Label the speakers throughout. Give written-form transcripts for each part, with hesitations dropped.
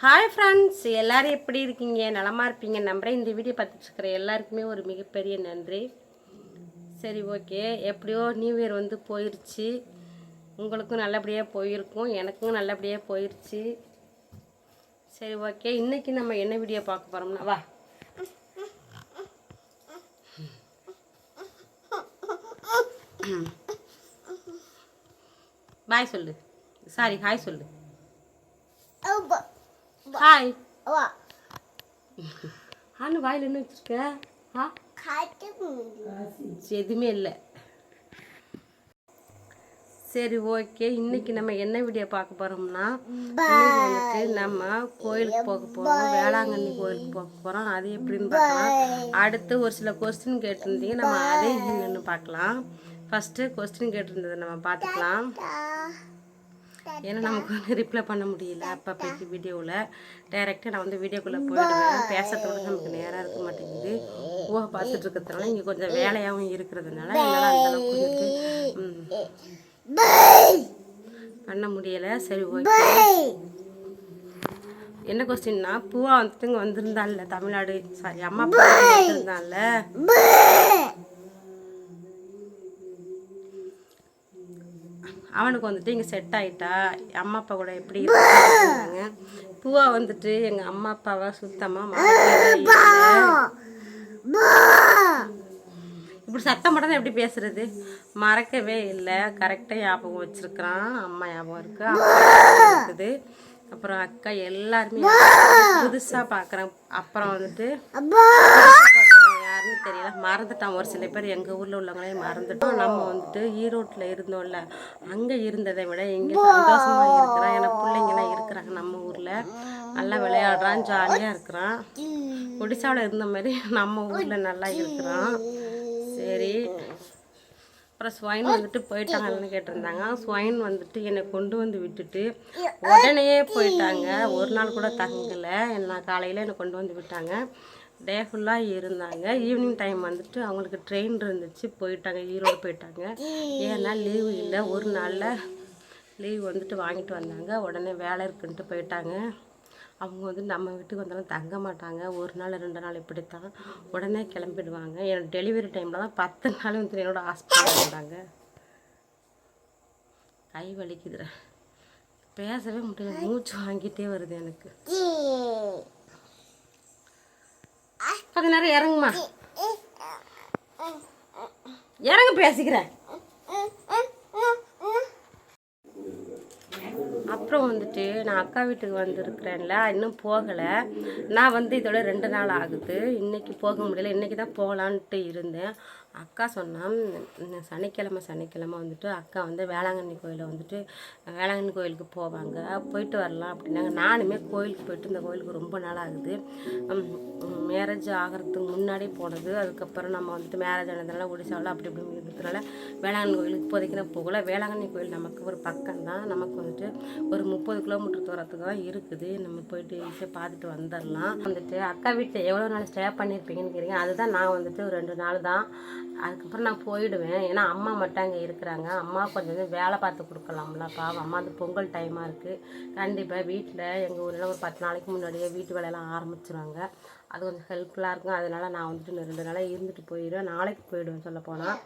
Speaker 1: Hi friends, எல்லோரும் எப்படி இருக்கீங்க? நலமாக இருப்பீங்க நம்புகிறேன். இந்த வீடியோ பார்த்துட்ருக்குற எல்லாருக்குமே ஒரு மிகப்பெரிய நன்றி. சரி, ஓகே. எப்படியோ நியூ இயர் வந்து போயிடுச்சு. உங்களுக்கும் நல்லபடியாக போயிருக்கும், எனக்கும் நல்லபடியாக போயிடுச்சு. சரி, ஓகே. இன்றைக்கி நம்ம என்ன வீடியோ பார்க்க போகிறோம்னா, வா பாய் சொல்லு. சாரி, ஹாய் சொல்லு. ஹாய். ஆனு வாயில் என்ன வச்சிருக்க? எதுவுமே இல்லை. சரி, ஓகே. இன்னைக்கு நம்ம என்ன வீடியோ பார்க்க போகிறோம்னா, வந்துட்டு நம்ம கோயிலுக்கு போக போகிறோம். வேளாங்கண்ணி கோயிலுக்கு போக போகிறோம். அது எப்படின்னு பார்க்கலாம். அடுத்து ஒரு சில கொஸ்டின் கேட்டிருந்தீங்க, நம்ம அதே என்னென்னு பார்க்கலாம். ஃபஸ்ட்டு கொஸ்டின் கேட்டிருந்ததை நம்ம பார்த்துக்கலாம். ஏன்னா நமக்கு வந்து ரிப்ளை பண்ண முடியல அப்பப்போக்கு வீடியோவில். டைரெக்டாக நான் வந்து வீடியோக்குள்ளே போயிடுவேன். பேசுறதோட நமக்கு நேராக இருக்க மாட்டேங்குது. பார்த்துட்டு இருக்கிறதுனால இங்கே கொஞ்சம் வேலையாகவும் இருக்கிறதுனால என்னால் அந்தளவுக்கு வந்துட்டு பண்ண முடியலை. சரி, ஓகே. என்ன கொஸ்டின்னா, பூவா வந்துட்டு இங்கே வந்திருந்தான்ல தமிழ்நாடு, சாரி அம்மா அப்பா வந்திருந்தான்ல, அவனுக்கு வந்துட்டு இங்கே செட் ஆகிட்டா அம்மா அப்பா கூட எப்படி இருந்தாங்க. பூவா வந்துட்டு எங்கள் அம்மா அப்பாவை சுத்தமாக இப்படி சத்தம் மட்டும் தான் எப்படி பேசுறது, மறக்கவே இல்லை. கரெக்டாக ஞாபகம் வச்சுருக்கிறான். அம்மா ஞாபகம் இருக்குது, அப்பா இருக்குது, அப்புறம் அக்கா எல்லாருமே புதுசாக பார்க்குறேன். அப்புறம் வந்துட்டு யாருன்னு தெரியல, மறந்துட்டான். ஒரு சில பேர் எங்கள் ஊரில் உள்ளவங்களே மறந்துட்டோம். நம்ம வந்துட்டு ஈரோட்டில் இருந்தோம்ல, அங்கே இருந்ததை விட இங்கே சந்தோஷமாக இருக்கிறான். எனக்கு பிள்ளைங்களாம் இருக்கிறாங்க நம்ம ஊரில், நல்லா விளையாடுறான், ஜாலியாக இருக்கிறான். ஒடிசாவில் இருந்த மாதிரி நம்ம ஊரில் நல்லா இருக்கிறான். சரி, அப்புறம் ஸ்வைன் வந்துட்டு போயிட்டாங்கன்னு கேட்டிருந்தாங்க. ஸ்வைன் வந்துட்டு என்னை கொண்டு வந்து விட்டுட்டு உடனே போயிட்டாங்க. ஒரு நாள் கூட தங்கலை. நான் காலையில் என்னை கொண்டு வந்து விட்டாங்க. டே ஃபுல்லாக இருந்தாங்க. ஈவினிங் டைம் வந்துட்டு அவங்களுக்கு ட்ரெயின் இருந்துச்சு, போயிட்டாங்க, ஈரோடு போயிட்டாங்க. ஏன்னா லீவு இல்லை, ஒரு நாளில் லீவ் வந்துட்டு வாங்கிட்டு வந்தாங்க. உடனே வேலை இருக்குன்ட்டு போயிட்டாங்க. அவங்க வந்து நம்ம வீட்டுக்கு வந்தாலும் தங்க மாட்டாங்க. ஒரு நாள் 2 நாள் இப்படித்தான், உடனே கிளம்பிடுவாங்க. என்னோட டெலிவரி டைமில் தான் 10 நாள் வந்து என்னோட ஹாஸ்பிட்டல் இருந்தாங்க. கை வலிக்குதுற, பேசவே முடியல, மூச்சு வாங்கிட்டே வருது எனக்கு. கொஞ்ச நேரம் இறங்குமா, இறங்க, பேசிக்கிறேன். அப்புறம் வந்துட்டு நான் அக்கா வீட்டுக்கு வந்திருக்கிறேன்ல, இன்னும் போகலை. நான் வந்து இதோட 2 நாள் ஆகுது. இன்றைக்கி போக முடியல, இன்றைக்கி தான் போகலான்ட்டு இருந்தேன். அக்கா சொன்னான் சனிக்கிழமை வந்துட்டு அக்கா வந்து வேளாங்கண்ணி கோயிலில் வந்துட்டு வேளாங்கண்ணி கோயிலுக்கு போவாங்க, போயிட்டு வரலாம் அப்படின்னாங்க. நானுமே கோயிலுக்கு போயிட்டு, இந்த கோயிலுக்கு ரொம்ப நாள் ஆகுது. மேரேஜ் ஆகிறதுக்கு முன்னாடி போனது. அதுக்கப்புறம் நம்ம வந்துட்டு மேரேஜ் ஆனதுனால ஒடிசாவில் அப்படி இப்படி இருக்கிறதுனால வேளாங்கண்ணி கோயிலுக்கு இப்போதைக்கு நான் போகலை. வேளாங்கண்ணி கோயில் நமக்கு ஒரு பக்கம் தான், நமக்கு வந்துட்டு ஒரு 30 கிலோமீட்டர் தூரத்துக்கு தான் இருக்குது. நம்ம போயிட்டு ஈஸியாக பார்த்துட்டு வந்துடலாம். வந்துட்டு அக்கா வீட்டில் எவ்வளோ நாள் ஸ்டே பண்ணியிருப்பீங்கன்னு கேட்குறீங்க. அதுதான் நான் வந்துட்டு ஒரு 2 நாள் தான், அதுக்கப்புறம் நான் போயிடுவேன். ஏன்னா அம்மா மட்டும் அங்கே இருக்கிறாங்க. அம்மா கொஞ்சம் வேலை பார்த்து கொடுக்கலாம்ல, பாவம். அம்மா அந்த பொங்கல் டைமாக இருக்குது. கண்டிப்பாக வீட்டில் எங்கள் ஊரில் ஒரு 10 நாளைக்கு முன்னாடியே வீட்டு வேலையெல்லாம் ஆரம்பிச்சிருவாங்க. அது கொஞ்சம் ஹெல்ப்ஃபுல்லாக இருக்கும். அதனால் நான் வந்துட்டு 2 நாளாக இருந்துட்டு போயிடுவேன். நாளைக்கு போயிடுவேன் சொல்லப்போனால்.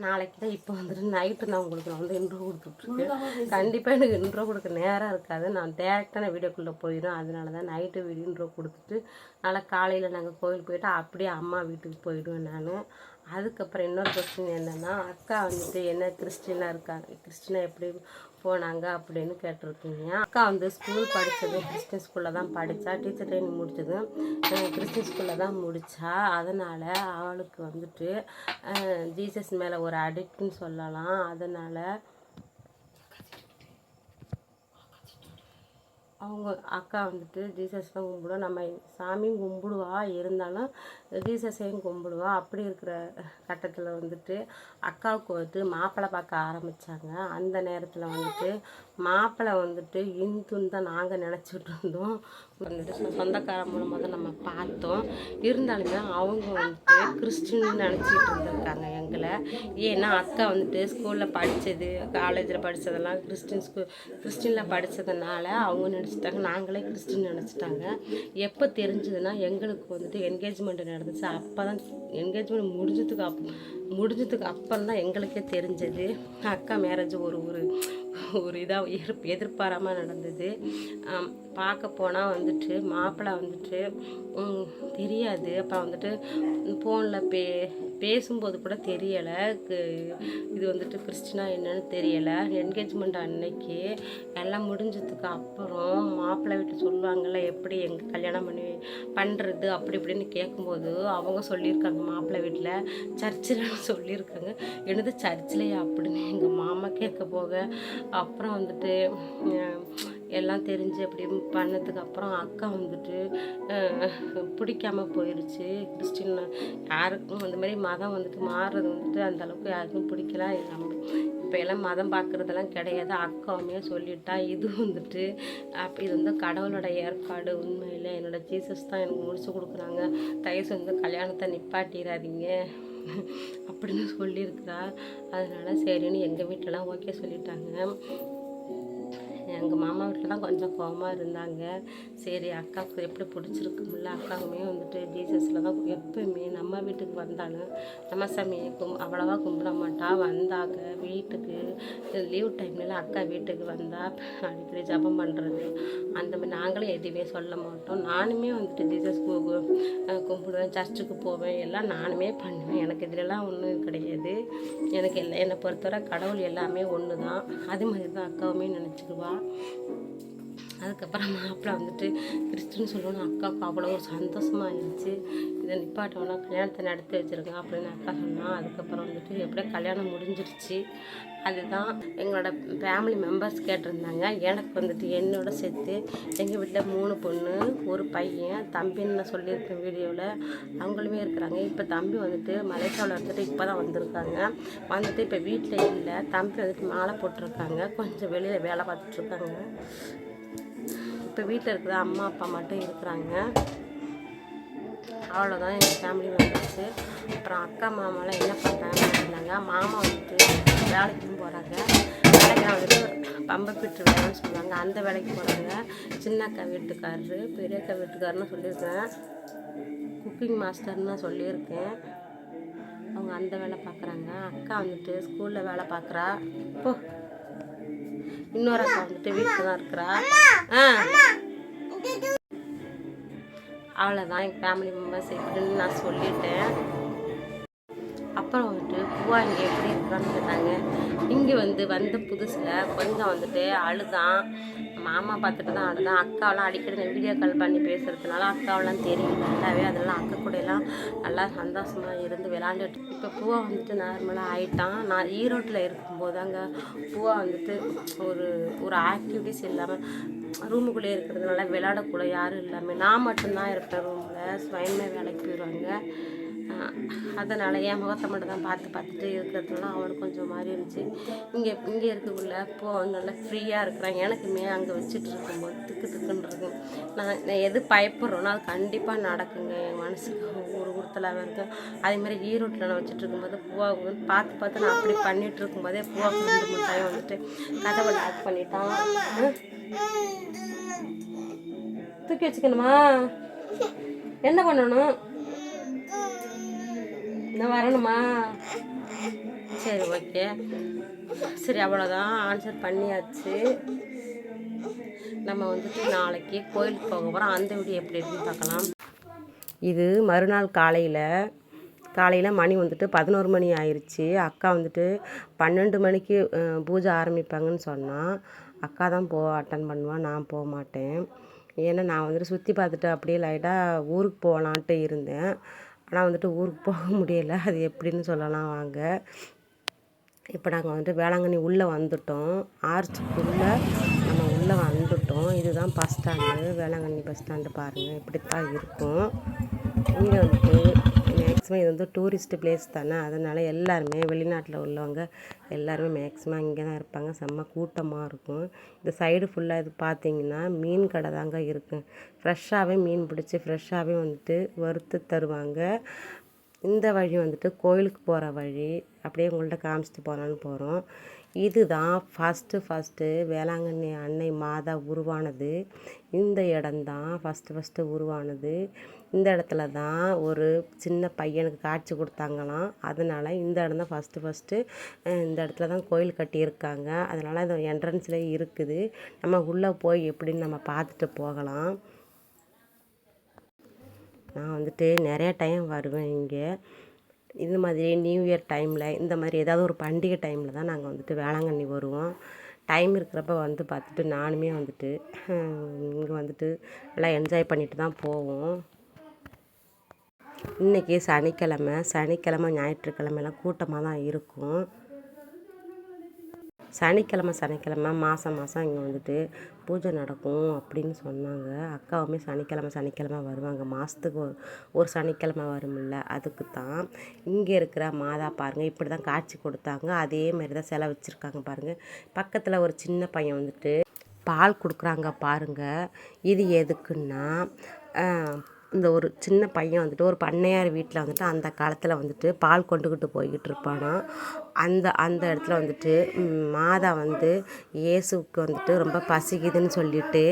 Speaker 1: நாளைக்கு தான் இப்போ வந்துட்டு நைட்டு நான் உங்களுக்கு வந்து இன்ட்ரோ கொடுத்துட்ருக்கேன். கண்டிப்பாக எனக்கு இன்ட்ரோ கொடுக்க நேரம் இருக்காது. நான் டேரெக்டாக நான் வீடியோக்குள்ளே போயிடும். அதனால தான் நைட்டு வீடியோ இன்ட்ரோ கொடுத்துட்டு நாளை காலையில் நாங்கள் கோயில் போயிட்டு அப்படியே அம்மா வீட்டுக்கு போயிடுவேன் நான். அதுக்கப்புறம் இன்னொரு கொஸ்டின் என்னென்னா, அக்கா வந்துட்டு என்ன கிறிஸ்டினாக இருக்காங்க, கிறிஸ்டினா எப்படி போனாங்க அப்படின்னு கேட்டிருக்கீங்க. அக்கா வந்து ஸ்கூல் படித்தது கிறிஸ்டின் ஸ்கூலில் தான் படித்தா, டீச்சர் ட்ரைனிங் முடித்தது கிறிஸ்டின் ஸ்கூலில் தான் முடித்தா. அதனால் அவளுக்கு வந்துட்டு ஜீசஸ் மேலே ஒரு அடிக்ட்னு சொல்லலாம். அதனால் அவங்க அக்கா வந்துட்டு ஜீசஸ் தான் கும்பிடுவா, நம்ம சாமியும் கும்பிடுவா, இருந்தாலும் ஜீசஸையும் கும்பிடுவா. அப்படி இருக்கிற கட்டத்தில் வந்துட்டு அக்காவுக்கு வந்துட்டு மாப்பிள்ளை பார்க்க ஆரம்பித்தாங்க. அந்த நேரத்தில் வந்துட்டு மாப்பிள்ளை வந்துட்டு இந்துன்னு தான் நாங்கள் நினச்சிட்டு இருந்தோம். வந்துட்டு சொந்தக்கார மூலமாக தான் நம்ம பார்த்தோம். இருந்தாலுமே அவங்க வந்துட்டு கிறிஸ்டின் நினச்சிக்கிட்டு இருந்திருக்காங்க எங்களை. ஏன்னா அக்கா வந்துட்டு ஸ்கூலில் படித்தது, காலேஜில் படித்ததெல்லாம் கிறிஸ்டினில் படித்ததுனால அவங்க நினச்சிட்டாங்க, நாங்களே கிறிஸ்டின் நினச்சிட்டாங்க. எப்போ தெரிஞ்சதுன்னா எங்களுக்கு வந்துட்டு என்கேஜ்மெண்ட் நடந்துச்சு. அப்போ தான் என்கேஜ்மெண்ட் முடிஞ்சதுக்கு அப்புறம் தான் எங்களுக்கே தெரிஞ்சது அக்கா மேரேஜ் ஒரு இதாக எதிர்பாராமல் நடந்தது. பார்க்க போனால் வந்துட்டு மாப்பிள்ளை வந்துட்டு தெரியாது. அப்புறம் வந்துட்டு ஃபோனில் பேசும்போது கூட தெரியலை இது வந்துட்டு கிறிஸ்டினா என்னன்னு தெரியலை. என்கேஜ்மெண்ட் அன்னைக்கு எல்லாம் முடிஞ்சதுக்கு அப்புறம் மாப்பிள்ளை வீட்டு சொல்லுவாங்கள்ல எப்படி எங்கள் கல்யாணம் பண்ணுறது அப்படி இப்படின்னு கேட்கும்போது அவங்க சொல்லியிருக்காங்க மாப்பிள்ளை வீட்டில் சர்ச்சில் சொல்லியிருக்காங்க. எனது சர்ச்சிலையா அப்படின்னு எங்கள் மாமா கேட்க போக அப்புறம் வந்துட்டு எல்லாம் தெரிஞ்சு அப்படி பண்ணதுக்கு அப்புறம் அக்கா வந்துட்டு பிடிக்காம போயிடுச்சு. கிறிஸ்டின் யாருக்கும் அந்த மாதிரி மதம் வந்துட்டு மாறுறது வந்துட்டு அந்தளவுக்கு யாருக்கும் பிடிக்கல. இப்போ எல்லாம் மதம் பார்க்குறதெல்லாம் கிடையாது. அக்காவுமே சொல்லிட்டா இது வந்துட்டு இது வந்து கடவுளோட ஏற்பாடு. உண்மையில் என்னோட ஜீசஸ் தான் எனக்கு முடிச்சு கொடுக்குறாங்க, தயவுசு வந்து கல்யாணத்தை நிப்பாட்டிடாதீங்க அப்படின்னு சொல்லியிருக்கிறா. அதனால சரின்னு எங்கள் வீட்டிலலாம் ஓகே சொல்லிட்டாங்க. எங்கள் மாமா வீட்டில் தான் கொஞ்சம் கோவமாக இருந்தாங்க. சரி அக்காவுக்கு எப்படி பிடிச்சிருக்கும்ல, அக்காவுமே வந்துட்டு ஜீசஸில் தான் எப்போயுமே நம்ம வீட்டுக்கு வந்தாலும் நம்ம சாமியை அவ்வளோவா கும்பிட மாட்டா. வந்தாங்க வீட்டுக்கு லீவ் டைம்லலாம் அக்கா வீட்டுக்கு வந்தால் அடிக்கடி ஜபம் பண்ணுறது அந்த மாதிரி நாங்களும் எதுவுமே சொல்ல மாட்டோம். நானுமே வந்துட்டு ஜீசஸ் கும்பிடுவேன், சர்ச்சுக்கு போவேன், எல்லாம் நானுமே பண்ணுவேன். எனக்கு இதிலெல்லாம் ஒன்றும் கிடையாது. எனக்கு என்னை பொறுத்தவரை கடவுள் எல்லாமே ஒன்று தான். அது மாதிரி தான் அக்காவுமே நினச்சிக்குவா. அதுக்கப்புறம் மாப்பிள்ளை வந்துட்டு கிறிஸ்டின்னு சொல்லணும். அக்காவுக்கு அவ்வளோ ஒரு சந்தோஷமாக இருந்துச்சு. இதை நிப்பாட்டோன்னா கல்யாணத்தை நடத்தி வச்சுருங்க அப்படின்னு அக்கா சொன்னால். அதுக்கப்புறம் வந்துட்டு எப்படியோ கல்யாணம் முடிஞ்சிருச்சு. அதுதான் எங்களோட ஃபேமிலி மெம்பர்ஸ் கேட்டிருந்தாங்க. எனக்கு வந்துட்டு என்னோட சேர்த்து எங்கள் வீட்டில் 3 பொண்ணு 1 பையன். தம்பின்னு நான் சொல்லியிருக்கேன் வீடியோவில், அவங்களுமே இருக்கிறாங்க. இப்போ தம்பி வந்துட்டு மலேசியாவில் வந்துட்டு இப்போ தான் வந்திருக்காங்க. வந்துட்டு இப்போ வீட்டில் இல்லை. தம்பி வந்துட்டு மாலை போட்டிருக்காங்க, கொஞ்சம் வெளியில் வேலை பார்த்துட்ருக்காங்க. இப்போ வீட்டில் இருக்கிற அம்மா அப்பா மட்டும் இருக்கிறாங்க. அவ்வளோதான் எங்கள் ஃபேமிலி மெம்பர்ஸு. அப்புறம் அக்கா மாமாலாம் என்ன பண்ணுறாங்கன்னு இருந்தாங்க. மாமா வந்துட்டு வேலைக்கும் போகிறாங்க. வேலைக்கு வந்துட்டு பம்பை பிட்டு வேலைன்னு சொல்லுவாங்க, அந்த வேலைக்கு போகிறாங்க. சின்ன அக்கா வீட்டுக்காரரு பெரிய அக்கா வீட்டுக்காரன்னு சொல்லியிருக்கேன். குக்கிங் மாஸ்டர்னு நான் சொல்லியிருக்கேன். அவங்க அந்த வேலை பார்க்குறாங்க. அக்கா வந்துட்டு ஸ்கூலில் வேலை பார்க்குறா. இப்போ இன்னொரு அக்கா வந்துட்டு வீட்டில் தான் இருக்கிறா. அவ்வளோதான் எங்கள் ஃபேமிலி மெம்பர்ஸ் எப்படின்னு நான் சொல்லிட்டேன். அப்புறம் வந்துட்டு பூவா இங்கே எப்படி இருக்கிறான்னு கேட்டாங்க. இங்கே வந்த புதுசில் கொஞ்சம் வந்துட்டு அழுதான். மாமா பார்த்துட்டு தான் அழுதான். அக்காவெல்லாம் அடிக்கடி நான் வீடியோ கால் பண்ணி பேசுகிறதுனால அக்காவெல்லாம் தெரியும் நல்லாவே. அதெல்லாம் அக்கா கூடலாம் நல்லா சந்தோஷமாக இருந்து விளாண்டுட்டு. இப்போ பூவா வந்துட்டு நார்மலாக ஆகிட்டான். நான் ஈரோட்டில் இருக்கும்போது அங்கே பூவா வந்துட்டு ஒரு ஆக்டிவிட்டிஸ் இல்லாமல் ரூமுக்குள்ளே இருக்கிறதுனால விளையாடக்கூட யாரும் இல்லாமல் நான் மட்டும்தான் இருப்பேன் ரூமில். ஸ்வயமே வேலைக்கு போயிடுவாங்க. அதனால் என் முகத்தை மட்டும் தான் பார்த்துட்டு இருக்கிறதுனால அவனுக்கு கொஞ்சம் மாதிரி இருந்துச்சு. இங்கே இருக்கக்குள்ள இப்போது நல்லா ஃப்ரீயாக இருக்கிறான். எனக்குமே அங்கே வச்சுட்டு இருக்கும்போது திக்குன்னு இருக்கும். நான் எது பயப்படுறோன்னா அது கண்டிப்பாக நடக்குங்க. என் மனசுக்கு ஒரு உறுத்தலாகவே இருக்கும். அதேமாதிரி ஈரோட்டில் நான் வச்சுட்டு இருக்கும்போது பூவாவுக்கு பார்த்து நான் அப்படி பண்ணிகிட்டு இருக்கும்போதே பூவாவுக்கு 2 மிட்டாயும் வந்துட்டு கதவை லாக் பண்ணிட்டான். தூக்கி வச்சுக்கணுமா? என்ன பண்ணணும்? நான் வரணுமா? சரி ஓகே, சரி அவ்வளோதான். ஆன்சர் பண்ணியாச்சு. நம்ம வந்துட்டு நாளைக்கு கோயிலுக்கு போக போகிறோம். அந்த வீடியோ எப்படி இருக்குன்னு பார்க்கலாம். இது மறுநாள் காலையில் மணி வந்துட்டு 11 மணி ஆயிடுச்சு. அக்கா வந்துட்டு 12 மணிக்கு பூஜை ஆரம்பிப்பாங்கன்னு சொன்னால் அக்கா தான் அட்டன் பண்ணுவான், நான் போக மாட்டேன். ஏன்னா நான் வந்துட்டு சுற்றி பார்த்துட்டு அப்படியே லைட்டாக ஊருக்கு போகலான்ட்டு இருந்தேன். ஆனால் வந்துட்டு ஊருக்கு போக முடியலை. அது எப்படின்னு சொல்லலாம் வாங்க. இப்போ நாங்கள் வந்துட்டு வேளாங்கண்ணி உள்ளே வந்துட்டோம். ஆர்ச்சுக்குள்ளே நம்ம உள்ளே வந்துட்டோம். இதுதான் bus stand, Velankanni bus stand. பாருங்கள் இப்படி தான் இருக்கும். இங்கே வந்துட்டு இது வந்து டூரிஸ்ட் பிளேஸ் தானே, அதனால் எல்லாருமே வெளிநாட்டில் உள்ளவங்க எல்லாருமே மேக்ஸிமம் இங்கே தான் இருப்பாங்க. செம்ம கூட்டமாக இருக்கும். இந்த சைடு ஃபுல்லாக இது பார்த்தீங்கன்னா மீன் கடை தாங்க இருக்கும். ஃப்ரெஷ்ஷாகவே மீன் பிடிச்சி ஃப்ரெஷ்ஷாகவே வந்துட்டு வறுத்து தருவாங்க. இந்த வழி வந்துட்டு கோயிலுக்கு போகிற வழி. அப்படியே உங்கள்கிட்ட காமிச்சிட்டு போகலான்னு போகிறோம். இதுதான் ஃபஸ்ட்டு வேளாங்கண்ணி அன்னை மாதா உருவானது. இந்த இடம்தான் ஃபஸ்ட்டு உருவானது. இந்த இடத்துல தான் ஒரு சின்ன பையனுக்கு காட்சி கொடுத்தாங்களாம். அதனால் இந்த இடம் தான் ஃபஸ்ட்டு இந்த இடத்துல தான் கோயில் கட்டியிருக்காங்க. அதனால் இந்த என்ட்ரன்ஸ்லேயே இருக்குது. நம்ம உள்ளே போய் எப்படின்னு நம்ம பார்த்துட்டு போகலாம். நான் வந்துட்டு நிறைய டைம் வருவேன் இங்கே. இது மாதிரி நியூ இயர் டைமில், இந்த மாதிரி ஏதாவது ஒரு பண்டிகை டைமில் தான் நாங்கள் வந்துட்டு வேளாங்கண்ணி வருவோம். டைம் இருக்கிறப்ப வந்து பார்த்துட்டு நானுமே வந்துட்டு இங்கே வந்துட்டு நல்லா என்ஜாய் பண்ணிட்டு தான் போவோம். இன்றைக்கி சனிக்கிழமை ஞாயிற்றுக்கிழமைலாம் கூட்டமாக தான் இருக்கும். சனிக்கிழமை மாதம் இங்கே வந்துட்டு பூஜை நடக்கும் அப்படின்னு சொன்னாங்க. அக்காவுமே சனிக்கிழமை வருவாங்க. மாதத்துக்கு ஒரு சனிக்கிழமை வரும்ல, அதுக்கு தான். இங்கே இருக்கிற மாதா பாருங்கள், இப்படி தான் காட்சி கொடுத்தாங்க. அதே மாதிரி தான் சிலை வச்சுருக்காங்க பாருங்கள். பக்கத்தில் ஒரு சின்ன பையன் வந்துட்டு பால் கொடுக்குறாங்க பாருங்கள். இது எதுக்குன்னா, இந்த ஒரு சின்ன பையன் வந்துட்டு ஒரு பண்ணையார் வீட்டில் வந்துட்டு அந்த காலத்தில் வந்துட்டு பால் கொண்டுக்கிட்டு போய்கிட்டு இருப்பானா. அந்த இடத்துல வந்துட்டு மாதா வந்து இயேசுக்கு வந்துட்டு ரொம்ப பசிக்குதுன்னு சொல்லிட்டு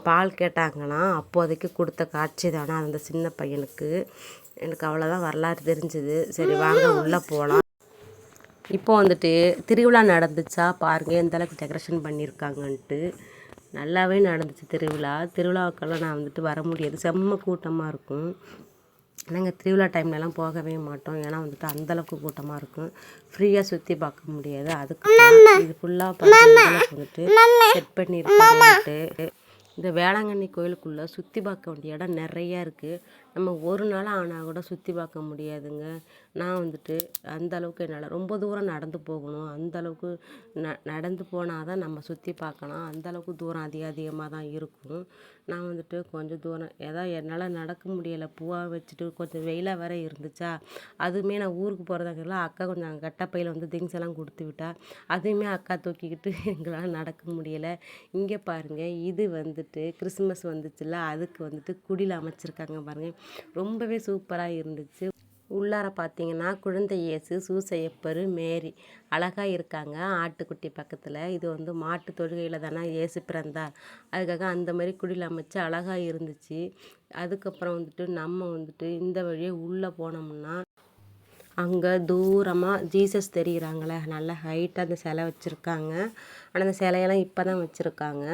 Speaker 1: பால் கேட்டாங்கன்னா அப்போதைக்கு கொடுத்த காட்சி தானே அந்த சின்ன பையனுக்கு. எனக்கு அவ்வளோதான் வரலாறு தெரிஞ்சுது. சரி வாங்க உள்ளே போகலாம். இப்போ வந்துட்டு திருவிழா நடந்துச்சா பாருங்கள், எந்த அளவுக்கு டெக்கரேஷன் பண்ணியிருக்காங்கன்ட்டு. நல்லாவே நடந்துச்சு திருவிழாவுக்கெல்லாம் நான் வந்துட்டு வர முடியாது, செம்ம கூட்டமாக இருக்கும். நாங்கள் திருவிழா டைம்லலாம் போகவே மாட்டோம். ஏன்னா வந்துட்டு அந்தளவுக்கு கூட்டமாக இருக்கும், ஃப்ரீயாக சுற்றி பார்க்க முடியாது. அதுக்கு இது ஃபுல்லாக பார்த்தீங்கன்னா வந்துட்டு செட் பண்ணியிருக்காங்கன்ட்டு. இந்த வேளாங்கண்ணி கோயிலுக்குள்ளே சுற்றி பார்க்க வேண்டிய இடம் நிறையா இருக்குது. நம்ம ஒரு நாள் ஆனால் கூட சுற்றி பார்க்க முடியாதுங்க. நான் வந்துட்டு அந்த அளவுக்கு என்னால் ரொம்ப தூரம் நடந்து போகணும். அந்தளவுக்கு நடந்து போனால் தான் நம்ம சுற்றி பார்க்கலாம். அந்தளவுக்கு தூரம் அதிகமாக தான் இருக்கும். நான் வந்துட்டு கொஞ்சம் தூரம் என்னால் நடக்க முடியலை, பூவாக வச்சுட்டு கொஞ்சம் வெயிலாக வேற இருந்துச்சா. அதுவுமே நான் ஊருக்கு போகிறதாக்கெல்லாம் அக்கா கொஞ்சம் கட்டப்பையில் வந்து திங்ஸ் எல்லாம் கொடுத்து விட்டா. அதுவுமே அக்கா தூக்கிக்கிட்டு எங்களால் நடக்க முடியலை. இங்கே பாருங்கள், இது வந்துட்டு கிறிஸ்மஸ் வந்துச்சுல்ல, அதுக்கு வந்துட்டு குடில் அமைச்சிருக்காங்க பாருங்கள். ரொம்பவே சூப்பராக இருந்துச்சு. உள்ளார பார்த்தீங்கன்னா குழந்தை இயேசு, சூசையப்பர், மேரி அழகாக இருக்காங்க ஆட்டுக்குட்டி பக்கத்தில். இது வந்து மாட்டு தொழுகையில் தானே இயேசு பிறந்தார், அதுக்காக அந்த மாதிரி குடில் அமைச்சு அழகாக இருந்துச்சு. அதுக்கப்புறம் வந்துட்டு நம்ம வந்துட்டு இந்த வழியே உள்ளே போனோம்னா அங்கே தூரமாக ஜீசஸ் தெரிகிறாங்களே, நல்லா ஹைட்டாக அந்த சிலை வச்சுருக்காங்க. ஆனால் அந்த சிலையெல்லாம் இப்போ தான் வச்சுருக்காங்க.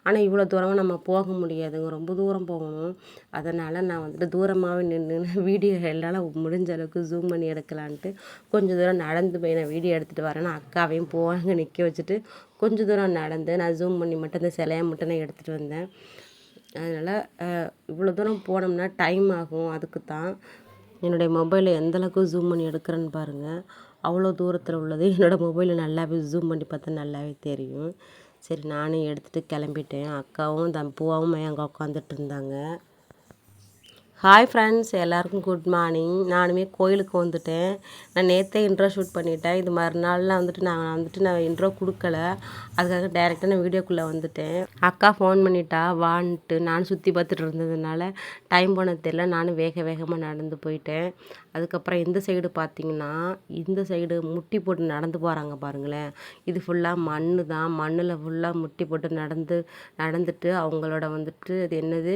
Speaker 1: ஆனால் இவ்வளோ தூரமாக நம்ம போக முடியாதுங்க, ரொம்ப தூரம் போகணும். அதனால் நான் வந்துட்டு தூரமாகவே நின்று வீடியோ என்னால் முடிஞ்ச அளவுக்கு ஜூம் பண்ணி எடுக்கலான்ட்டு கொஞ்சம் தூரம் நடந்து போய் நான் வீடியோ எடுத்துகிட்டு வரேன். அக்காவையும் போவாங்க நிற்க வச்சுட்டு கொஞ்சம் தூரம் நடந்து நான் ஜூம் பண்ணி மட்டும் அந்த சிலையை மட்டும் நான் எடுத்துகிட்டு வந்தேன். அதனால் இவ்வளோ தூரம் போனோம்னா டைம் ஆகும். அதுக்கு தான் என்னுடைய மொபைலில் எந்தளவுக்கு ஜூம் பண்ணி எடுக்கிறேன்னு பாருங்கள். அவ்வளோ தூரத்தில் உள்ளது என்னோடய மொபைலில் நல்லாவே ஜூம் பண்ணி பார்த்தா நல்லாவே தெரியும். சரி நானும் எடுத்துகிட்டு கிளம்பிட்டேன். அக்காவும் பூவாவும் அங்கே உட்காந்துட்டு இருந்தாங்க. ஹாய் ஃப்ரெண்ட்ஸ், எல்லாருக்கும் குட் மார்னிங். நானுமே கோயிலுக்கு வந்துட்டேன். நான் நேற்றே இன்ட்ரோ ஷூட் பண்ணிட்டேன். இது மறுநாள்லாம் வந்துட்டு நான் இன்ட்ரோ கொடுக்கல, அதுக்காக டைரெக்டாக நான் வீடியோக்குள்ளே வந்துட்டேன். அக்கா ஃபோன் பண்ணிட்டா வான்ட்டு. நான் சுற்றி பார்த்துட்டு இருந்ததுனால டைம் போனது தெரியல. நானும் வேகமாக நடந்து போயிட்டேன். அதுக்கப்புறம் இந்த சைடு பார்த்திங்கன்னா, இந்த சைடு முட்டி போட்டு நடந்து போகிறாங்க பாருங்களேன். இது ஃபுல்லாக மண் தான். மண்ணில் ஃபுல்லாக முட்டி போட்டு நடந்துட்டு அவங்களோட வந்துட்டு இது என்னது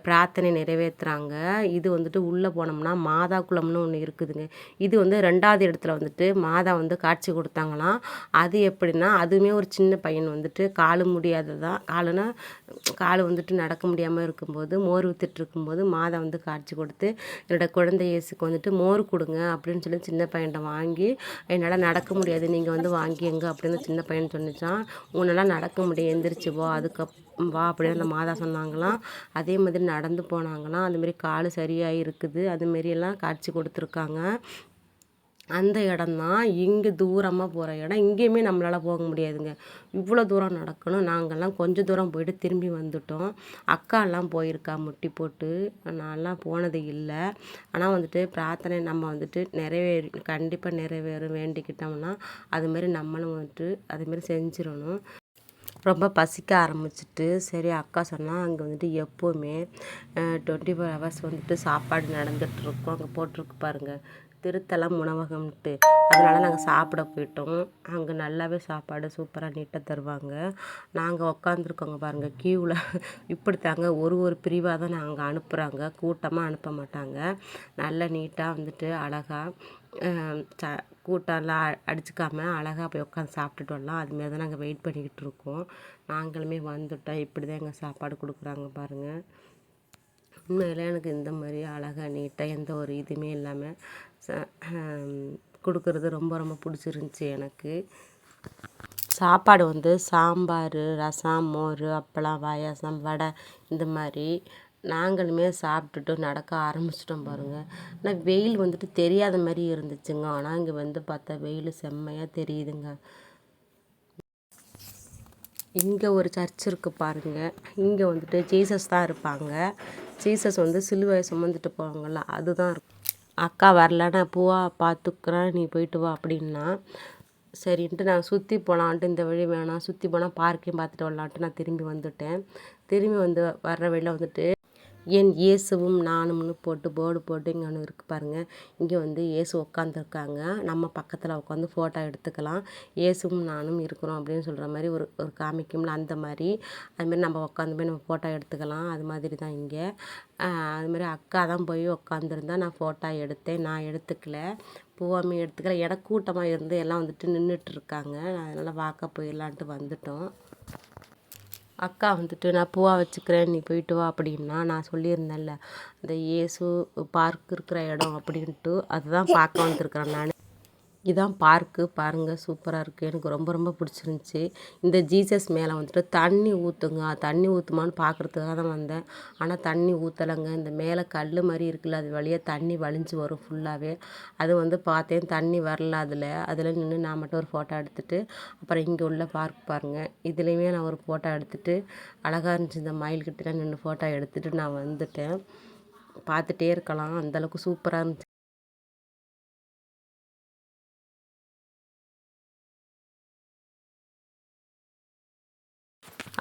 Speaker 1: பிரார்த்தனை நிறைவேற்றுறாங்க. இது வந்துட்டு உள்ளே போனோம்னா மாதா குளம்னு ஒன்று இருக்குதுங்க. இது வந்து 2வது இடத்துல வந்துட்டு மாதா வந்து காட்சி கொடுத்தாங்களாம். அது எப்படின்னா, அதுவுமே ஒரு சின்ன பையன் வந்துட்டு கால் முடியாததான், கால் வந்துட்டு நடக்க முடியாமல் இருக்கும்போது மோர் வித்துட்டு இருக்கும்போது மாதா வந்து காட்சி கொடுத்து என்னோடய குழந்தை இயேசுக்கு வந்துட்டு மோர் கொடுங்க அப்படின்னு சொல்லி சின்ன பையன்கிட்ட வாங்கி, என்னால் நடக்க முடியாது நீங்கள் வந்து வாங்கிங்க அப்படின்னு சின்ன பையன் சொன்னிச்சான். உன்னால் நடக்க முடியும், எந்திரிச்சு வா, வா அப்படின்னு அந்த மாதா சொன்னாங்களாம். அதே மாதிரி நடந்து போனாங்களாம். அதுமாரி கால் சரியாக இருக்குது, அதுமாரியெல்லாம் காட்சி கொடுத்துருக்காங்க. அந்த இடம்தான் இங்கே தூரமாக போகிற இடம். இங்கேயுமே நம்மளால் போக முடியாதுங்க. இவ்வளோ தூரம் நடக்கணும். நாங்கள்லாம் கொஞ்சம் தூரம் போயிட்டு திரும்பி வந்துட்டோம். அக்காலாம் போயிருக்கா முட்டி போட்டு. நான்லாம் போனது இல்லை. ஆனால் வந்துட்டு பிரார்த்தனை நம்ம வந்துட்டு கண்டிப்பாக நிறைவேறும் வேண்டிக்கிட்டோம்னா அதுமாரி நம்மளும் வந்துட்டு அதுமாரி செஞ்சிடணும். ரொம்ப பசிக்க ஆரம்பிச்சிட்டு சரி அக்கா சொன்னால் அங்கே வந்துட்டு எப்போவுமே 24 ஹவர்ஸ் வந்துட்டு சாப்பாடு நடந்துகிட்ருக்கும். அங்கே போட்டிருக்கு பாருங்கள், திருத்தலம் உணவகம்ன்ட்டு. அதனால் நாங்கள் சாப்பிட போயிட்டோம். அங்கே நல்லாவே சாப்பாடு சூப்பராக நீட்டாக தருவாங்க. நாங்கள் உக்காந்துருக்கோங்க பாருங்கள் க்யூவில். இப்படி தாங்க ஒரு பிரிவாக தான் நாங்கள் அனுப்புகிறாங்க, கூட்டமாக அனுப்ப மாட்டாங்க. நல்லா நீட்டாக வந்துட்டு அழகாக கூட்டம்லாம் அடிச்சுக்காமல் அழகாக போய் உட்காந்து சாப்பிட்டுட்டு வரலாம். அதுமாரி தான் நாங்கள் வெயிட் பண்ணிக்கிட்டு இருக்கோம். நாங்களுமே வந்துவிட்டோம். இப்படி தான் எங்கள் சாப்பாடு கொடுக்குறாங்க பாருங்கள். உண்மையிலே எனக்கு இந்த மாதிரி அழகாக நீட்டாக எந்த ஒரு இதுவுமே இல்லாமல் கொடுக்குறது ரொம்ப ரொம்ப பிடிச்சிருந்துச்சி எனக்கு. சாப்பாடு வந்து சாம்பார், ரசம், மோர், அப்பளம், பாயாசம், வடை இந்த மாதிரி நாங்களுமே சாப்பிட்டுட்டு நடக்க ஆரம்பிச்சிட்டோம் பாருங்கள். ஆனால் வெயில் வந்துட்டு தெரியாத மாதிரி இருந்துச்சுங்க. ஆனால் இங்கே வந்து பார்த்தா வெயில் செம்மையாக தெரியுதுங்க. இங்கே ஒரு சர்ச் இருக்குது பாருங்கள். இங்கே வந்துட்டு ஜீசஸ் தான் இருப்பாங்க. ஜீசஸ் வந்து சிலுவையை சுமந்துட்டு போவாங்கள்ல, அதுதான் இருக்கும். அக்கா வரல, நான் பூவா பார்த்துக்குறேன், நீ போயிட்டு வா அப்படின்னா சரின்ட்டு நான் சுற்றி போகலான்ட்டு, இந்த வழி வேணாம் சுற்றி போனால் பார்க்கையும் பார்த்துட்டு வரலான்ட்டு நான் திரும்பி வந்துட்டேன். திரும்பி வந்து வர்ற வழியில் வந்துட்டு என் இயேசுவும் நானும்னு போட்டு போர்டு போட்டு இங்கே ஒன்று இருக்குது பாருங்கள். இங்கே வந்து இயேசு உட்காந்துருக்காங்க. நம்ம பக்கத்தில் உட்காந்து ஃபோட்டோ எடுத்துக்கலாம். இயேசுவும் நானும் இருக்கிறோம் அப்படின்னு சொல்கிற மாதிரி ஒரு காமிக்கும்ல, அந்த மாதிரி அதுமாரி நம்ம உட்காந்து போய் நம்ம ஃபோட்டோ எடுத்துக்கலாம். அது மாதிரி தான் இங்கே. அதுமாரி அக்கா தான் போய் உட்காந்துருந்தா நான் ஃபோட்டோ எடுத்தேன். நான் எடுத்துக்கல, பூவாமே எடுத்துக்கல. எனக்கு கூட்டமாக இருந்து எல்லாம் வந்துட்டு நின்றுட்டுருக்காங்க. அதனால் வாக்க போயிடலான்ட்டு வந்துட்டோம். அக்கா வந்துட்டு நான் பூவா வச்சுக்கிறேன், நீ போயிட்டு வா அப்படின்னா நான் சொல்லியிருந்தேன்ல இந்த இயேசு பார்க் இருக்கிற இடம் அப்படின்ட்டு, அதுதான் பார்க்க வந்திருக்கிறேன் நான். இதான் பார்க்கு பாருங்கள், சூப்பராக இருக்குது. எனக்கு ரொம்ப ரொம்ப பிடிச்சிருந்துச்சி. இந்த ஜீசஸ் மேலே வந்துட்டு தண்ணி ஊற்றுங்க, தண்ணி ஊற்றுமான்னு பார்க்குறதுக்காக தான் வந்தேன். ஆனால் தண்ணி ஊற்றலைங்க. இந்த மேலே கல் மாதிரி இருக்குல்ல, அது வழியாக தண்ணி வழிஞ்சு வரும் ஃபுல்லாகவே. அது வந்து பார்த்தேன், தண்ணி வரல அதில் நின்று நான் மட்டும் ஒரு ஃபோட்டோ எடுத்துகிட்டு அப்புறம் இங்கே உள்ள பார்க் பாருங்கள், இதுலேயுமே நான் ஒரு ஃபோட்டோ எடுத்துகிட்டு அழகாக இருந்துச்சு. இந்த மயில்கிட்டலாம் நின்று ஃபோட்டோ எடுத்துகிட்டு நான் வந்துட்டேன். பார்த்துட்டே இருக்கலாம், அந்தளவுக்கு சூப்பராக இருந்துச்சு.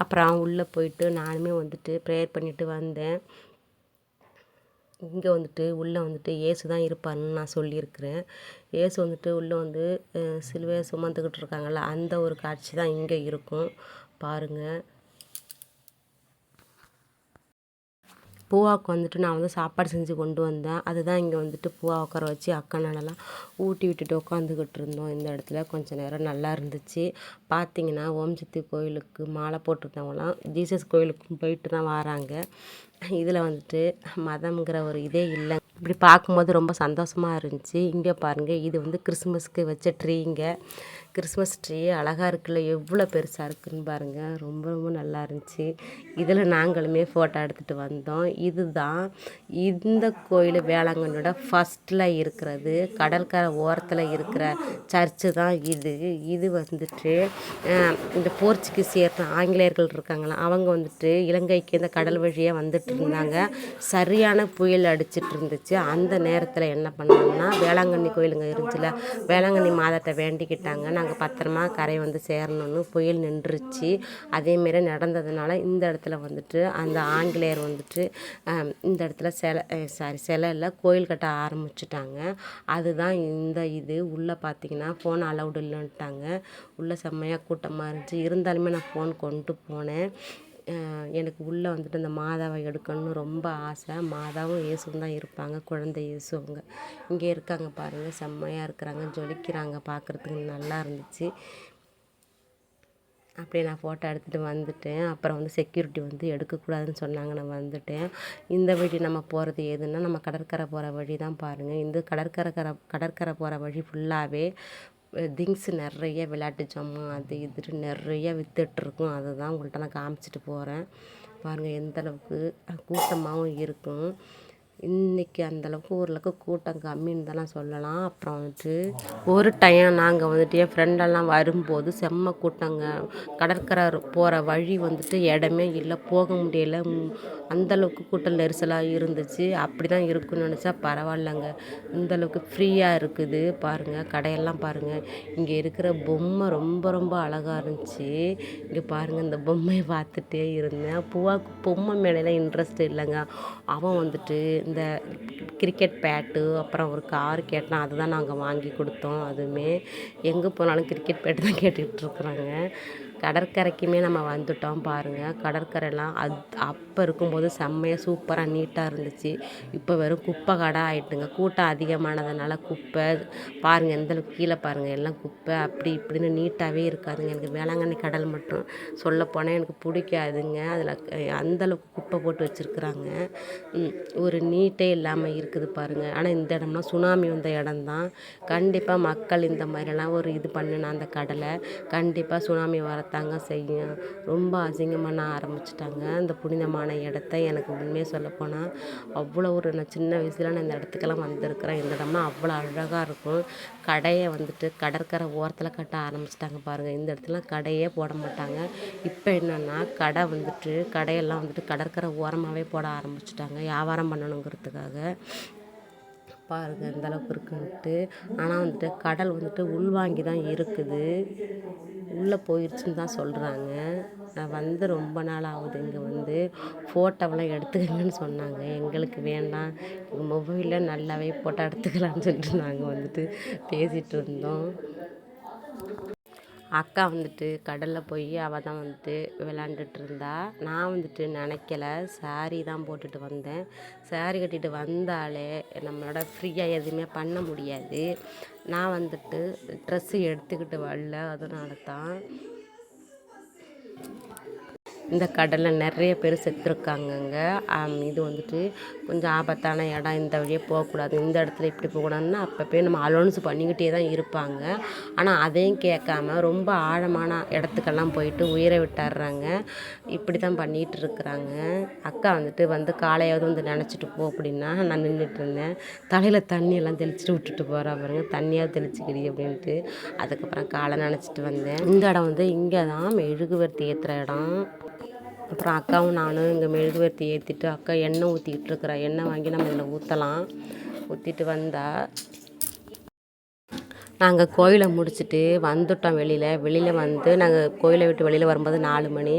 Speaker 1: அப்புறம் உள்ளே போயிட்டு நானுமே வந்துட்டு ப்ரேயர் பண்ணிவிட்டு வந்தேன். இங்கே வந்துட்டு உள்ளே வந்துட்டு இயேசு தான் இருப்பார்னு நான் சொல்லியிருக்கிறேன். இயேசு வந்துட்டு உள்ளே வந்து சிலுவையை சுமந்துக்கிட்டு இருக்காங்கள்ல, அந்த ஒரு காட்சி தான் இங்கே இருக்கும் பாருங்கள். பூவாவுக்கு வந்துட்டு நான் வந்து சாப்பாடு செஞ்சு கொண்டு வந்தேன். அதுதான் இங்கே வந்துட்டு பூவா உட்கார வச்சு அக்கா நானெல்லாம் ஊட்டி விட்டுட்டு உட்காந்துக்கிட்டு இருந்தோம். இந்த இடத்துல கொஞ்சம் நேரம் நல்லா இருந்துச்சு. பார்த்திங்கன்னா ஓம் சக்தி கோயிலுக்கு மாலை போட்டிருந்தவங்களாம் ஜீசஸ் கோயிலுக்கும் போயிட்டு தான் வராங்க. இதில் வந்துட்டு மதம்ங்கிற ஒரு இதே இல்லை. இப்படி பார்க்கும்போது ரொம்ப சந்தோஷமாக இருந்துச்சு. இங்கே பாருங்கள், இது வந்து கிறிஸ்மஸ்க்கு வச்ச ட்ரீங்க. கிறிஸ்மஸ் ட்ரீ அழகாக இருக்குல்ல, எவ்வளோ பெருசாக இருக்குதுன்னு பாருங்கள். ரொம்ப ரொம்ப நல்லா இருந்துச்சு. இதில் நாங்களுமே ஃபோட்டோ எடுத்துகிட்டு வந்தோம். இதுதான் இந்த கோயில் வேளாங்கண்ணியோட ஃபஸ்ட்டில் இருக்கிறது, கடற்கரை ஓரத்தில் இருக்கிற சர்ச்சு தான் இது. இது வந்துட்டு இந்த போர்ச்சுகீசியர் ஆங்கிலேயர்கள் இருக்காங்களா, அவங்க வந்துட்டு இலங்கைக்கு இந்த கடல் வழியாக வந்துட்டு இருந்தாங்க. சரியான புயல் அடிச்சிட்டு இருந்துச்சு. அந்த நேரத்தில் என்ன பண்ணாங்கன்னா, வேளாங்கண்ணி கோயிலுங்க இருந்துச்சுல, வேளாங்கண்ணி மாதாட்ட வேண்டிக்கிட்டாங்க, நாங்கள் பத்திரமா கரை வந்து சேரணும்னு. புயல் நின்றுச்சு. அதேமாரி நடந்ததுனால இந்த இடத்துல வந்துட்டு அந்த ஆங்கிலேயர் வந்துட்டு இந்த இடத்துல சிலை இல்லை, கோயில் கட்ட ஆரம்பிச்சிட்டாங்க. அதுதான் இந்த இது. உள்ளே பார்த்தீங்கன்னா ஃபோன் அலௌடு இல்லைன்ட்டாங்க. உள்ளே செம்மையாக கூட்டமாக இருந்துச்சு. இருந்தாலுமே நான் ஃபோன் கொண்டு போனேன். எனக்கு உள்ளே வந்துட்டு இந்த மாதாவை எடுக்கணும்னு ரொம்ப ஆசை. மாதாவும் இயேசுவும் தான் இருப்பாங்க, குழந்தை இயேசுங்க. இங்கே இருக்காங்க பாருங்கள், செம்மையாக இருக்கிறாங்க, ஜொலிக்கிறாங்க, பார்க்குறதுக்கு நல்லா இருந்துச்சு. அப்படியே நான் ஃபோட்டோ எடுத்துகிட்டு வந்துட்டேன். அப்புறம் வந்து செக்யூரிட்டி வந்து எடுக்கக்கூடாதுன்னு சொன்னாங்க, நான் வந்துட்டேன். இந்த வழி நம்ம போகிறது எதுன்னா நம்ம கடற்கரை போகிற வழி தான் பாருங்கள். இந்த கடற்கரை போகிற வழி ஃபுல்லாகவே திங்ஸ் நிறைய விளையாட்டு ஜாமான் அது இதுட்டு நிறைய விற்றுட்ருக்கும். அதுதான் உங்கள்கிட்ட நான் காமிச்சிட்டு போகிறேன் பாருங்கள். எந்த அளவுக்கு கூட்டமாகவும் இருக்கும். இன்றைக்கி அந்தளவுக்கு ஓரளவுக்கு கூட்டம் கம்மின்னு தானே சொல்லலாம். அப்புறம் வந்துட்டு ஒரு டைம் நாங்கள் வந்துட்டு என் ஃப்ரெண்டெல்லாம் வரும்போது செம்ம கூட்டங்க. கடற்கரை போகிற வழி வந்துட்டு இடமே இல்லை, போக முடியலை. அந்தளவுக்கு கூட்டம் நெரிசலாக இருந்துச்சு. அப்படி தான் இருக்குன்னு நினச்சா பரவாயில்லைங்க. இந்தளவுக்கு ஃப்ரீயாக இருக்குது பாருங்கள். கடையெல்லாம் பாருங்கள். இங்கே இருக்கிற பொம்மை ரொம்ப ரொம்ப அழகாக இருந்துச்சு. இங்கே பாருங்கள், இந்த பொம்மையை பார்த்துட்டே இருந்தேன். பொம்மை மேலெலாம் இன்ட்ரெஸ்ட் இல்லைங்க. அவன் வந்துட்டு இந்த கிரிக்கெட் பேட்டு அப்புறம் ஒரு கார் கேட்டான். அதுதான் நாங்கள் வாங்கி கொடுத்தோம். அதுவுமே எங்கே போனாலும் கிரிக்கெட் பேட்டு தான் கேட்டுக்கிட்டுருக்குறாங்க. கடற்கரைக்குமே நம்ம வந்துட்டோம் பாருங்கள். கடற்கரைலாம் அப்போ இருக்கும்போது செம்மையாக சூப்பராக நீட்டாக இருந்துச்சு. இப்போ வெறும் குப்பை கடை ஆகிட்டுங்க. கூட்டம் அதிகமானதுனால குப்பை பாருங்கள், எந்தளவுக்கு கீழே பாருங்கள், எல்லாம் குப்பை அப்படி இப்படின்னு நீட்டாகவே இருக்காதுங்க. எனக்கு வேளாங்கண்ணி கடல் மட்டும் சொல்லப்போனால் எனக்கு பிடிக்காதுங்க. அதில் அந்தளவுக்கு குப்பை போட்டு வச்சுருக்குறாங்க. ஒரு நீட்டே இல்லாமல் இருக்குது பாருங்கள். ஆனால் இந்த இடம்லாம் சுனாமி வந்த இடம்தான். கண்டிப்பாக மக்கள் இந்த மாதிரிலாம் ஒரு இது பண்ணுனா அந்த கடலை கண்டிப்பாக சுனாமி வரத்தாங்க செய்யும். ரொம்ப அசிங்கம் பண்ண ஆரம்பிச்சிட்டாங்க இந்த புனிதமான இடத்த. எனக்கு உண்மையாக சொல்லப்போனால் அவ்வளோ நான் சின்ன வயசில் நான் இந்த இடத்துக்கெல்லாம் வந்திருக்கிறேன். இந்த இடம்னா அவ்வளோ அழகாக இருக்கும். கடையை வந்துட்டு கடற்கரை ஓரத்தில் கட்ட ஆரம்பிச்சிட்டாங்க பாருங்கள். இந்த இடத்துல கடையே போட மாட்டாங்க. இப்போ என்னென்னா கடையெல்லாம் வந்துட்டு கடற்கரை ஓரமாகவே போட ஆரம்பிச்சிட்டாங்க, வியாபாரம் பண்ணணுங்கிறதுக்காக. பாருங்கள் இந்தளவுக்கு இருக்குன்ட்டு. ஆனால் வந்துட்டு கடல் வந்துட்டு உள்வாங்கி தான் இருக்குது, உள்ளே போயிடுச்சுன்னு தான் சொல்கிறாங்க. நான் வந்து ரொம்ப நாள் ஆகுது. இங்கே வந்து ஃபோட்டோவெல்லாம் எடுத்துக்கங்கன்னு சொன்னாங்க. எங்களுக்கு வேண்டாம், மொபைலில் நல்லாவே ஃபோட்டோ எடுத்துக்கலான்னு சொல்லிட்டு நாங்கள் வந்துட்டு பேசிகிட்டு இருந்தோம். அக்கா வந்துட்டு கடலில் போய் அவள் தான் வந்துட்டு விளாண்டுட்டு இருந்தா. நான் வந்துட்டு நினைக்கல, சாரீ தான் போட்டுட்டு வந்தேன். சாரீ கட்டிட்டு வந்தாலே நம்மளோட ஃப்ரீயாக எதுவுமே பண்ண முடியாது. நான் வந்துட்டு ட்ரெஸ்ஸு எடுத்துக்கிட்டு வரல, அதனால தான். இந்த கடலில் நிறைய பேர் செத்துருக்காங்கங்க. இது வந்துட்டு கொஞ்சம் ஆபத்தான இடம், இந்த வழியே போகக்கூடாது, இந்த இடத்துல இப்படி போகக்கூடாதுன்னு அப்பப்போ நம்ம அலோன்ஸ் பண்ணிக்கிட்டே தான் இருப்பாங்க. ஆனால் அதையும் கேட்காம ரொம்ப ஆழமான இடத்துக்கெல்லாம் போயிட்டு உயிரை விட்டுறாங்க. இப்படி தான் பண்ணிகிட்டு இருக்கிறாங்க. அக்கா வந்துட்டு காலையாவது வந்து நினச்சிட்டு போ அப்படின்னா நான் நின்றுட்டு இருந்தேன். தலையில் தண்ணியெல்லாம் தெளிச்சுட்டு விட்டுட்டு போகிறா பாருங்க, தண்ணியாக தெளிச்சுக்கிடி அப்படின்ட்டு. அதுக்கப்புறம் காலை நினச்சிட்டு வந்தேன். இந்த இடம் இங்கே தான் மெழுகுவர்த்தி ஏற்றுற இடம். அப்புறம் அக்காவும் நானும் இங்கே மெழுகுவர்த்தி ஏற்றிட்டு, அக்கா எண்ணெய் ஊற்றிக்கிட்டு இருக்கிறா. எண்ணெய் வாங்கி நம்ம இதில் ஊற்றலாம். ஊற்றிட்டு வந்தால் நாங்கள் கோயிலை முடிச்சுட்டு வந்துட்டோம். வெளியில் வந்து நாங்கள் கோயிலை விட்டு வெளியில் வரும்போது 4 மணி.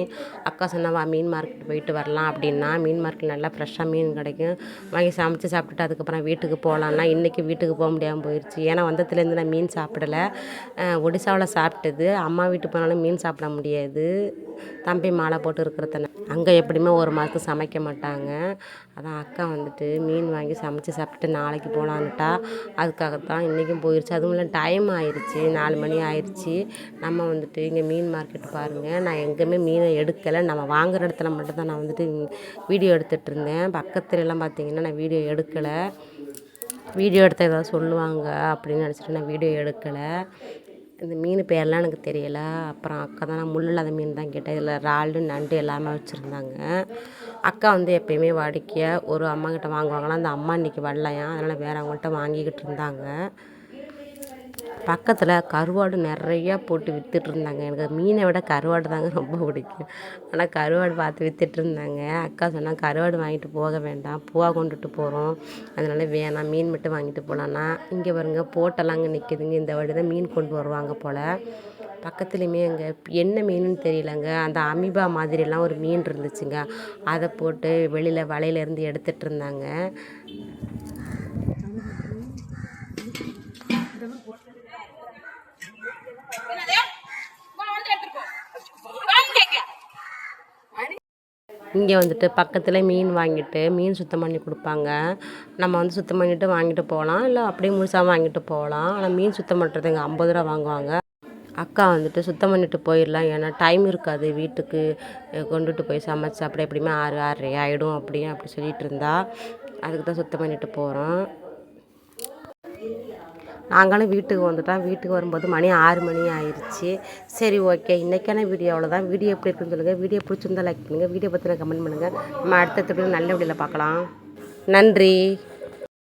Speaker 1: அக்கா சொன்னவா மீன் மார்க்கெட் போயிட்டு வரலாம் அப்படின்னா, மீன் மார்க்கெட் நல்லா ஃப்ரெஷ்ஷாக மீன் கிடைக்கும், வாங்கி சமைச்சு சாப்பிட்டுட்டு அதுக்கப்புறம் வீட்டுக்கு போகலான்னா இன்றைக்கி வீட்டுக்கு போக முடியாமல் போயிடுச்சு. ஏன்னா வந்ததுலேருந்து நான் மீன் சாப்பிடலை. ஒடிசாவில் சாப்பிட்டது. அம்மா வீட்டுக்கு போனாலும் மீன் சாப்பிட முடியாது, தம்பி மாலை போட்டு இருக்கிறத. அங்கே எப்படியுமே ஒரு மாதத்துக்கு சமைக்க மாட்டாங்க. அதான் அக்கா வந்துட்டு மீன் வாங்கி சமைச்சு சாப்பிட்டு நாளைக்கு போகலான்ட்டா. அதுக்காகத்தான் இன்றைக்கும் போயிடுச்சு. அதுவும் இல்லை டைம் ஆயிடுச்சு, 4 மணி ஆயிடுச்சு. நம்ம வந்துட்டு இங்கே மீன் மார்க்கெட் பாருங்கள். நான் எங்கேயுமே மீனை எடுக்கலை, நம்ம வாங்குகிற இடத்துல மட்டும்தான் நான் வந்துட்டு வீடியோ எடுத்துகிட்டு இருந்தேன். பக்கத்துலலாம் பார்த்திங்கன்னா நான் வீடியோ எடுக்கலை. வீடியோ எடுத்தால் ஏதாவது சொல்லுவாங்க அப்படின்னு நினச்சிட்டு நான் வீடியோ எடுக்கலை. இந்த மீன் பேரெலாம் எனக்கு தெரியலை. அப்புறம் அக்கா தான் நான் முள் இல்லாத மீன் தான் கேட்டேன். இதில் இறால், நண்டு எல்லாமே வச்சுருந்தாங்க. அக்கா எப்போயுமே வாடிக்கையாக ஒரு அம்மாக்கிட்ட வாங்குவாங்களாம். அந்த அம்மா இன்றைக்கி வரலையாம், அதனால் வேறு அவங்கள்ட்ட வாங்கிக்கிட்டு இருந்தாங்க. பக்கத்தில் கருவாடு நிறையா போட்டு விற்றுட்டு இருந்தாங்க. எனக்கு மீனை விட கருவாடு தாங்க ரொம்ப பிடிக்கும். ஆனால் கருவாடு பார்த்து விற்றுட்டு இருந்தாங்க. அக்கா சொன்னால் கருவாடு வாங்கிட்டு போக வேண்டாம், பூவா கொண்டுட்டு போகிறோம், அதனால் வேணாம், மீன் மட்டும் வாங்கிட்டு போகலான்னா. இங்கே பாருங்க போட்டெல்லாம் அங்கே நிற்கிதுங்க. இந்த வழி தான் மீன் கொண்டு வருவாங்க போல். பக்கத்துலேயுமே அங்கே என்ன மீனுன்னு தெரியலங்க, அந்த அமீபா மாதிரிலாம் ஒரு மீன் இருந்துச்சுங்க. அதை போட்டு வெளியில் வலையிலேருந்து எடுத்துகிட்டு இருந்தாங்க. இங்கே வந்துட்டு பக்கத்தில் மீன் வாங்கிட்டு மீன் சுத்தம் பண்ணி கொடுப்பாங்க. நம்ம சுத்தம் பண்ணிவிட்டு வாங்கிட்டு போகலாம், இல்லை அப்படியே முழுசாக வாங்கிட்டு போகலாம். ஆனால் மீன் சுத்தம் பண்ணுறது இங்கே 50 ரூபா வாங்குவாங்க. அக்கா சுத்தம் பண்ணிட்டு போயிடலாம், ஏன்னா டைம் இருக்காது வீட்டுக்கு கொண்டுட்டு போய் சமைச்சு அப்படி எப்படியுமே 6, 6:30 ஆகிடும் அப்படி சொல்லிகிட்டு இருந்தா. அதுக்கு தான் சுத்தம் பண்ணிட்டு போகிறோம். நாங்களும் வீட்டுக்கு வந்துட்டோம். வீட்டுக்கு வரும்போது மணி 6 மணி ஆயிடுச்சு. சரி, ஓகே, இன்றைக்கான வீடியோ அவ்வளோதான். வீடியோ எப்படி இருக்குன்னு சொல்லுங்கள். வீடியோ பிடிச்சிருந்தா லைக் பண்ணுங்கள், வீடியோ பற்றின கமெண்ட் பண்ணுங்கள். நம்ம அடுத்த நல்ல வீடியோவில் பார்க்கலாம். நன்றி.